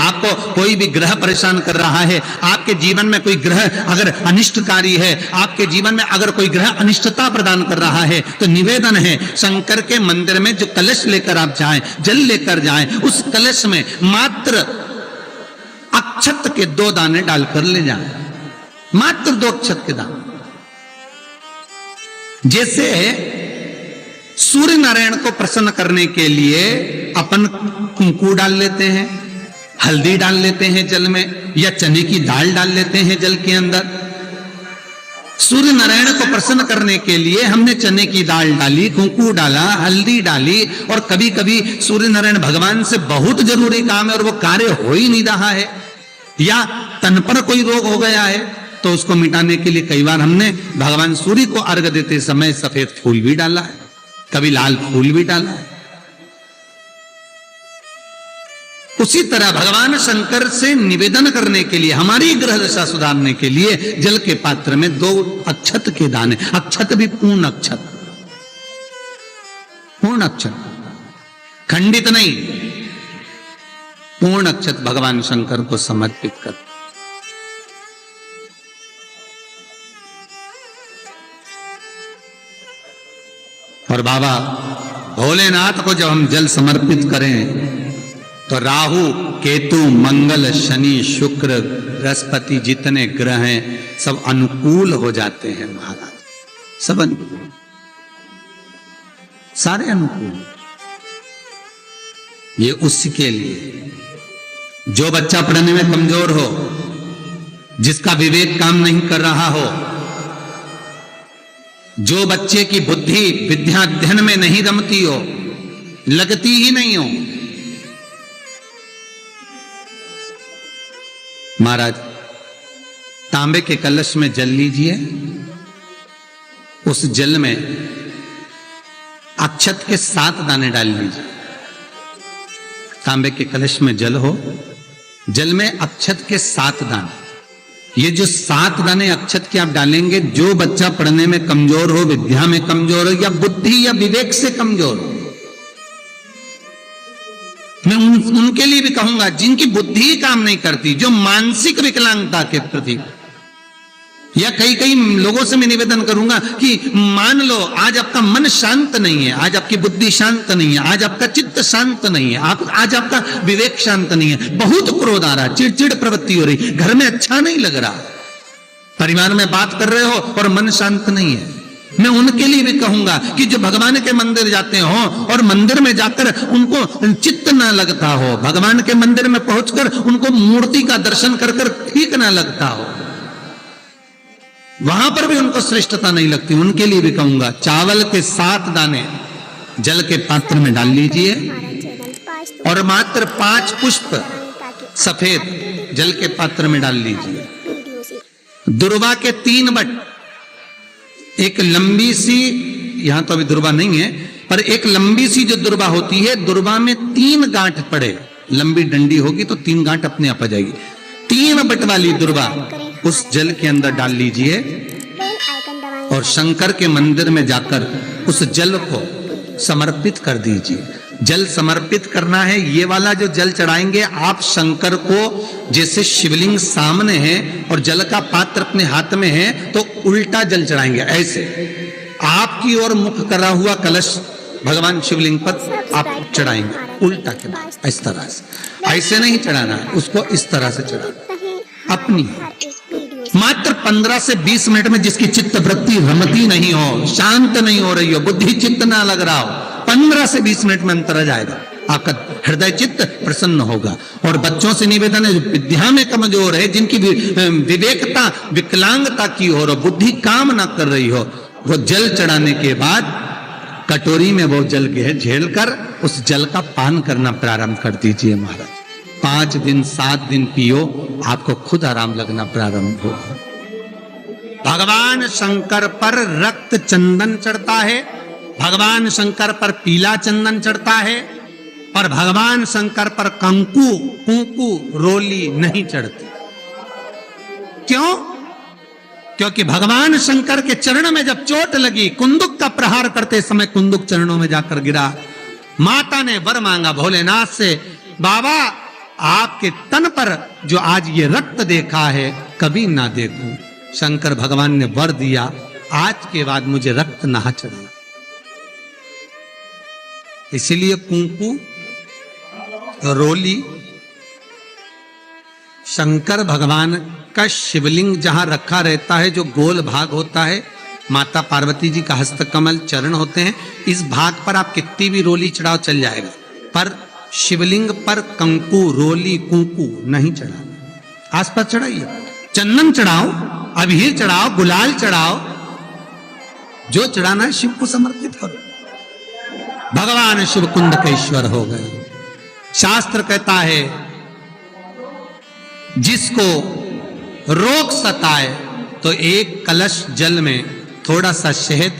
आपको कोई भी ग्रह परेशान कर रहा है, आपके जीवन में कोई ग्रह अगर अनिष्टकारी है, आपके जीवन में अगर कोई ग्रह अनिष्टता प्रदान कर रहा है, तो निवेदन है शंकर के मंदिर में जो कलश लेकर आप जाएं, जल लेकर जाएं, उस कलश में मात्र अक्षत के 2 दाने डालकर ले जाएं, मात्र 2 अक्षत के दाने। जैसे सूर्य नारायण को प्रसन्न करने के लिए अपन कुंकू डाल लेते हैं, हल्दी डाल लेते हैं जल में, या चने की दाल डाल लेते हैं जल के अंदर। सूर्य नारायण को प्रसन्न करने के लिए हमने चने की दाल डाली, कुंकू डाला, हल्दी डाली, और कभी कभी सूर्य नारायण भगवान से बहुत जरूरी काम है और वो कार्य हो ही नहीं रहा है, या तन पर कोई रोग हो गया है, तो उसको मिटाने के लिए कई बार हमने भगवान सूर्य को अर्घ देते समय सफेद फूल भी डाला है, कभी लाल फूल भी डाला है। उसी तरह भगवान शंकर से निवेदन करने के लिए, हमारी ग्रह दशा सुधारने के लिए जल के पात्र में 2 अक्षत के दाने, अक्षत भी पूर्ण अक्षत, पूर्ण अक्षत, खंडित नहीं, पूर्ण अक्षत भगवान शंकर को समर्पित कर। और बाबा भोलेनाथ को जब हम जल समर्पित करें तो राहु, केतु, मंगल, शनि, शुक्र, बृहस्पति जितने ग्रह हैं सब अनुकूल हो जाते हैं महाराज, सब अनुकूल, सारे अनुकूल। ये उसके लिए जो बच्चा पढ़ने में कमजोर हो, जिसका विवेक काम नहीं कर रहा हो, जो बच्चे की बुद्धि विद्या अध्ययन में नहीं रमती हो, लगती ही नहीं हो, महाराज तांबे के कलश में जल लीजिए, उस जल में अक्षत के 7 दाने डाल लीजिए। तांबे के कलश में जल हो, जल में अक्षत के 7 दाने, ये जो 7 दाने अक्षत के आप डालेंगे, जो बच्चा पढ़ने में कमजोर हो, विद्या में कमजोर हो, या बुद्धि या विवेक से कमजोर हो, मैं उनके लिए भी कहूंगा जिनकी बुद्धि काम नहीं करती, जो मानसिक विकलांगता के प्रति, या कई लोगों से मैं निवेदन करूंगा कि मान लो आज आपका मन शांत नहीं है, आज आपकी बुद्धि शांत नहीं है, आज आपका चित्त शांत नहीं है, आज आपका विवेक शांत नहीं है, बहुत क्रोध आ रहा, चिड़चिड़ प्रवृत्ति हो रही, घर में अच्छा नहीं लग रहा, परिवार में बात कर रहे हो और मन शांत नहीं है, मैं उनके लिए भी कहूंगा कि जो भगवान के मंदिर जाते हो और मंदिर में जाकर उनको चित्त ना लगता हो, भगवान के मंदिर में पहुंचकर उनको मूर्ति का दर्शन कर ठीक ना लगता हो, वहां पर भी उनको श्रेष्ठता नहीं लगती, उनके लिए भी कहूंगा चावल के 7 दाने जल के पात्र में डाल लीजिए और मात्र 5 पुष्प सफेद जल के पात्र में डाल लीजिए। दुर्वा के 3 बट, एक लंबी सी, यहां तो अभी दुर्वा नहीं है, पर एक लंबी सी जो दुर्वा होती है, दुर्वा में 3 गांठ पड़े, लंबी डंडी होगी तो 3 गांठ अपने आप आ जाएगी, 3 बट वाली दुर्वा उस जल के अंदर डाल लीजिए और शंकर के मंदिर में जाकर उस जल को समर्पित कर दीजिए। जल समर्पित करना है, ये वाला जो जल चढ़ाएंगे आप शंकर को, जैसे शिवलिंग सामने है और जल का पात्र अपने हाथ में है तो उल्टा जल चढ़ाएंगे, ऐसे आपकी ओर मुख करा हुआ कलश भगवान शिवलिंग पर आप चढ़ाएंगे उल्टा के बाद, इस तरह से, ऐसे नहीं चढ़ाना, उसको इस तरह से चढ़ाना अपनी। मात्र 15 से 20 मिनट में जिसकी चित्त वृत्ति रमती नहीं हो, शांत नहीं हो रही हो, बुद्धि चित्त ना लग रहा हो, 15 से 20 मिनट में अंतर आ जाएगा, आपका हृदय चित्त प्रसन्न होगा। और बच्चों से निवेदन है, जो विद्या में कमजोर है, जिनकी विवेकता विकलांगता की हो और बुद्धि काम ना कर रही हो, वो जल चढ़ाने के बाद कटोरी में वो जल झेल कर उस जल का पान करना प्रारंभ कर दीजिए महाराज। 5 दिन 7 दिन पियो, आपको खुद आराम लगना प्रारंभ होगा। भगवान शंकर पर रक्त चंदन चढ़ता है, भगवान शंकर पर पीला चंदन चढ़ता है, और भगवान शंकर पर कुंकू रोली नहीं चढ़ती। क्यों? क्योंकि भगवान शंकर के चरण में जब चोट लगी, कुंदुक का प्रहार करते समय कुंदुक चरणों में जाकर गिरा, माता ने वर मांगा भोलेनाथ से, बाबा आपके तन पर जो आज ये रक्त देखा है कभी ना देखूं। शंकर भगवान ने वर दिया, आज के बाद मुझे रक्त ना चढ़े। इसलिए कुंकू, रोली, शंकर भगवान का शिवलिंग जहां रखा रहता है, जो गोल भाग होता है, माता पार्वती जी का हस्तकमल चरण होते हैं, इस भाग पर आप कितनी भी रोली चढ़ाओ चल जाएगा, पर शिवलिंग पर कंकु, रोली, कुंकू नहीं चढ़ाना। आसपास चढ़ाइए, चंदन चढ़ाओ, अबीर चढ़ाओ, गुलाल चढ़ाओ, जो चढ़ाना है शिव को समर्पित करो। भगवान शिव कुंड के ईश्वर हो गए। शास्त्र कहता है जिसको रोग सताए तो एक कलश जल में थोड़ा सा शहद,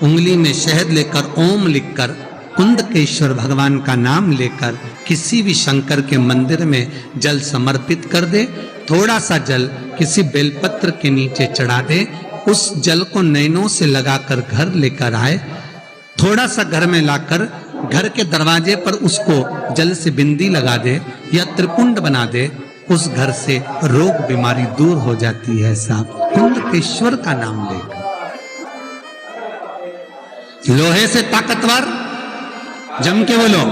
उंगली में शहद लेकर ओम लिखकर कुंदकेश्वर भगवान का नाम लेकर किसी भी शंकर के मंदिर में जल समर्पित कर दे। थोड़ा सा जल किसी बेलपत्र के नीचे चढ़ा दे, उस जल को नैनों से लगाकर घर लेकर आए, थोड़ा सा घर में लाकर घर के दरवाजे पर उसको जल से बिंदी लगा दे या त्रिपुंड बना दे, उस घर से रोग बीमारी दूर हो जाती है। साहब, कुंदकेश्वर का नाम लेकर। लोहे से ताकतवर, जम के बोलो,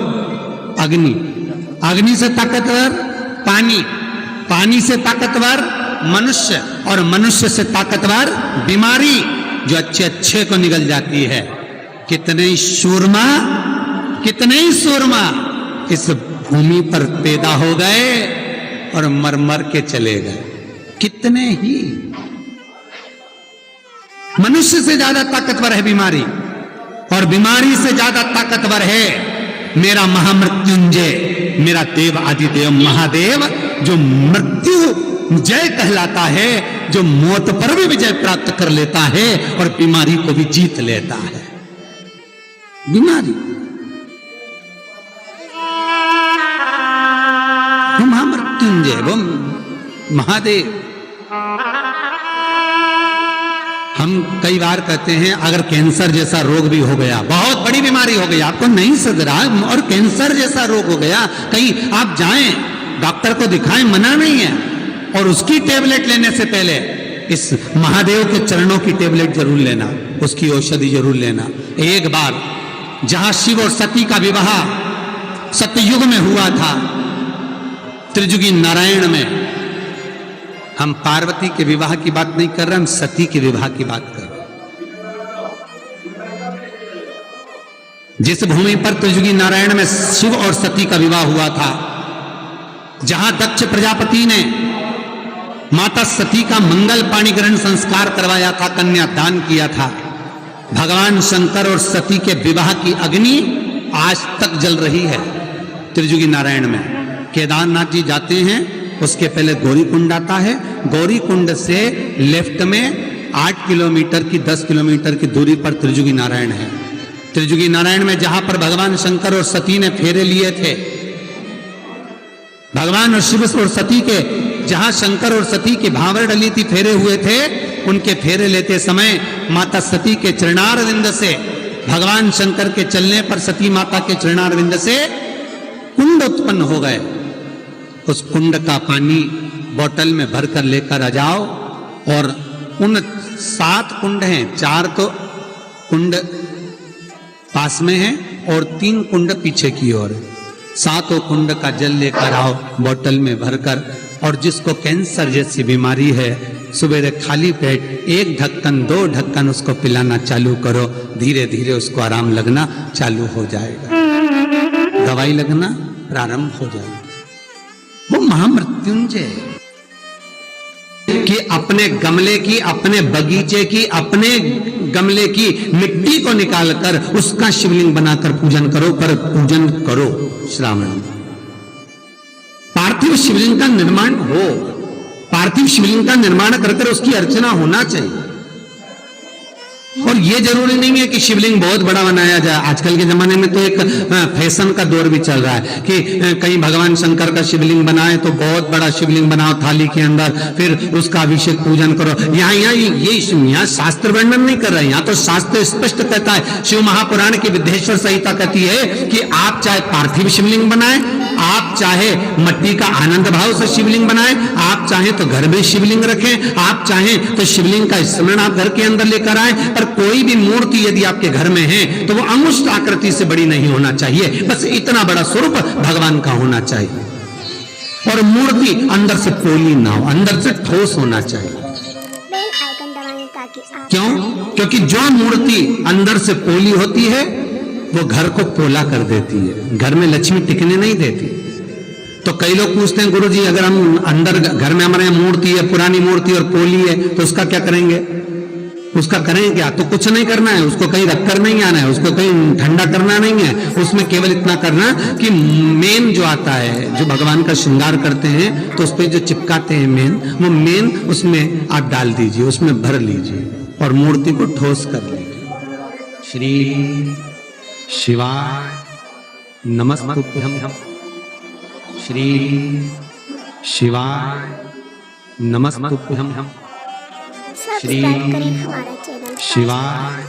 अग्नि, अग्नि से ताकतवर पानी, पानी से ताकतवर मनुष्य, और मनुष्य से ताकतवर बीमारी जो अच्छे अच्छे को निगल जाती है। कितने सूरमा, कितने सूरमा इस भूमि पर पैदा हो गए और मर मर के चले गए। कितने ही, मनुष्य से ज्यादा ताकतवर है बीमारी, और बीमारी से ज्यादा ताकतवर है मेरा महामृत्युंजय, मेरा देव आदिदेव महादेव, जो मृत्यु जय कहलाता है, जो मौत पर भी विजय प्राप्त कर लेता है और बीमारी को भी जीत लेता है। बीमारी, वो महामृत्युंजय, वो महादेव। हम कई बार कहते हैं अगर कैंसर जैसा रोग भी हो गया, बहुत बड़ी बीमारी हो गई, आपको नहीं सज रहा और कैंसर जैसा रोग हो गया, कहीं आप जाएं डॉक्टर को दिखाएं, मना नहीं है, और उसकी टेबलेट लेने से पहले इस महादेव के चरणों की टेबलेट जरूर लेना, उसकी औषधि जरूर लेना। एक बार जहां शिव और सती का विवाह सतयुग में हुआ था, त्रिजुगी नारायण में, हम पार्वती के विवाह की बात नहीं कर रहे, हम सती के विवाह की बात कर रहे। जिस भूमि पर त्रिजुगी नारायण में शिव और सती का विवाह हुआ था, जहां दक्ष प्रजापति ने माता सती का मंगल पाणी ग्रहण संस्कार करवाया था, कन्यादान किया था, भगवान शंकर और सती के विवाह की अग्नि आज तक जल रही है त्रिजुगी नारायण में। केदारनाथ जी जाते हैं, उसके पहले गौरी कुंड आता है, गौरी कुंड से लेफ्ट में 8 किलोमीटर की 10 किलोमीटर की दूरी पर त्रिजुगी नारायण है। त्रिजुगी नारायण में जहां पर भगवान शंकर और सती ने फेरे लिए थे, भगवान और शिव और सती के, जहां शंकर और सती की भांवर डली थी, फेरे हुए थे, उनके फेरे लेते समय माता सती के चरणारविंद से, भगवान शंकर के चलने पर सती माता के चरणारविंद से कुंड उत्पन्न हो गए। उस कुंड का पानी बोतल में भरकर लेकर आ जाओ, और उन 7 कुंड हैं, 4 तो कुंड पास में हैं और 3 कुंड पीछे की ओर है। 7 कुंड का जल लेकर आओ बोतल में भरकर, और जिसको कैंसर जैसी बीमारी है, सुबह खाली पेट 1 ढक्कन 2 ढक्कन उसको पिलाना चालू करो, धीरे धीरे उसको आराम लगना चालू हो जाएगा, दवाई लगना प्रारंभ हो जाएगा। वो महामृत्युंजय कि अपने गमले की, अपने बगीचे की, अपने गमले की मिट्टी को निकालकर उसका शिवलिंग बनाकर पूजन करो, पर पूजन करो श्रावण में। पार्थिव शिवलिंग का निर्माण हो, पार्थिव शिवलिंग का निर्माण कर उसकी अर्चना होना चाहिए। और ये जरूरी नहीं है कि शिवलिंग बहुत बड़ा बनाया जाए। आजकल के जमाने में तो एक फैशन का दौर भी चल रहा है कि कहीं भगवान शंकर का शिवलिंग बनाए तो बहुत बड़ा शिवलिंग बनाओ थाली के अंदर, फिर उसका अभिषेक पूजन करो। यहाँ शास्त्र वर्णन नहीं कर रहे, यहाँ तो शास्त्र स्पष्ट कहता है, शिव महापुराण की विद्येश्वर संहिता कहती है कि आप चाहे पार्थिव शिवलिंग बनाए, आप चाहे मट्टी का आनंद भाव से शिवलिंग बनाए, आप चाहे तो घर में शिवलिंग रखें, आप चाहें तो शिवलिंग का स्मरण आप घर के अंदर लेकर आए, पर कोई भी मूर्ति यदि आपके घर में है तो वो अंगुष्ठ आकृति से बड़ी नहीं होना चाहिए, बस इतना बड़ा स्वरूप भगवान का होना चाहिए। और मूर्ति अंदर से पोली ना हो, अंदर से ठोस होना चाहिए। क्यों? क्योंकि जो मूर्ति अंदर से पोली होती है वो घर को पोला कर देती है, घर में लक्ष्मी टिकने नहीं देती। तो कई लोग पूछते हैं गुरुजी अगर हम अंदर घर में हमारे मूर्ति है, पुरानी मूर्ति और पोली है, तो उसका क्या करेंगे? उसका करें क्या? तो कुछ नहीं करना है, उसको कहीं रखकर नहीं आना है, उसको कहीं ठंडा करना नहीं है, उसमें केवल इतना करना कि मेन जो आता है, जो भगवान का श्रृंगार करते हैं तो उस पर जो चिपकाते हैं मेन, वो मेन उसमें आप डाल दीजिए, उसमें भर लीजिए और मूर्ति को ठोस कर लीजिए। श्री शिवाय नमस्तुभ्यं, श्री शिवाय नमस्तुभ्यं, श्री शिवाय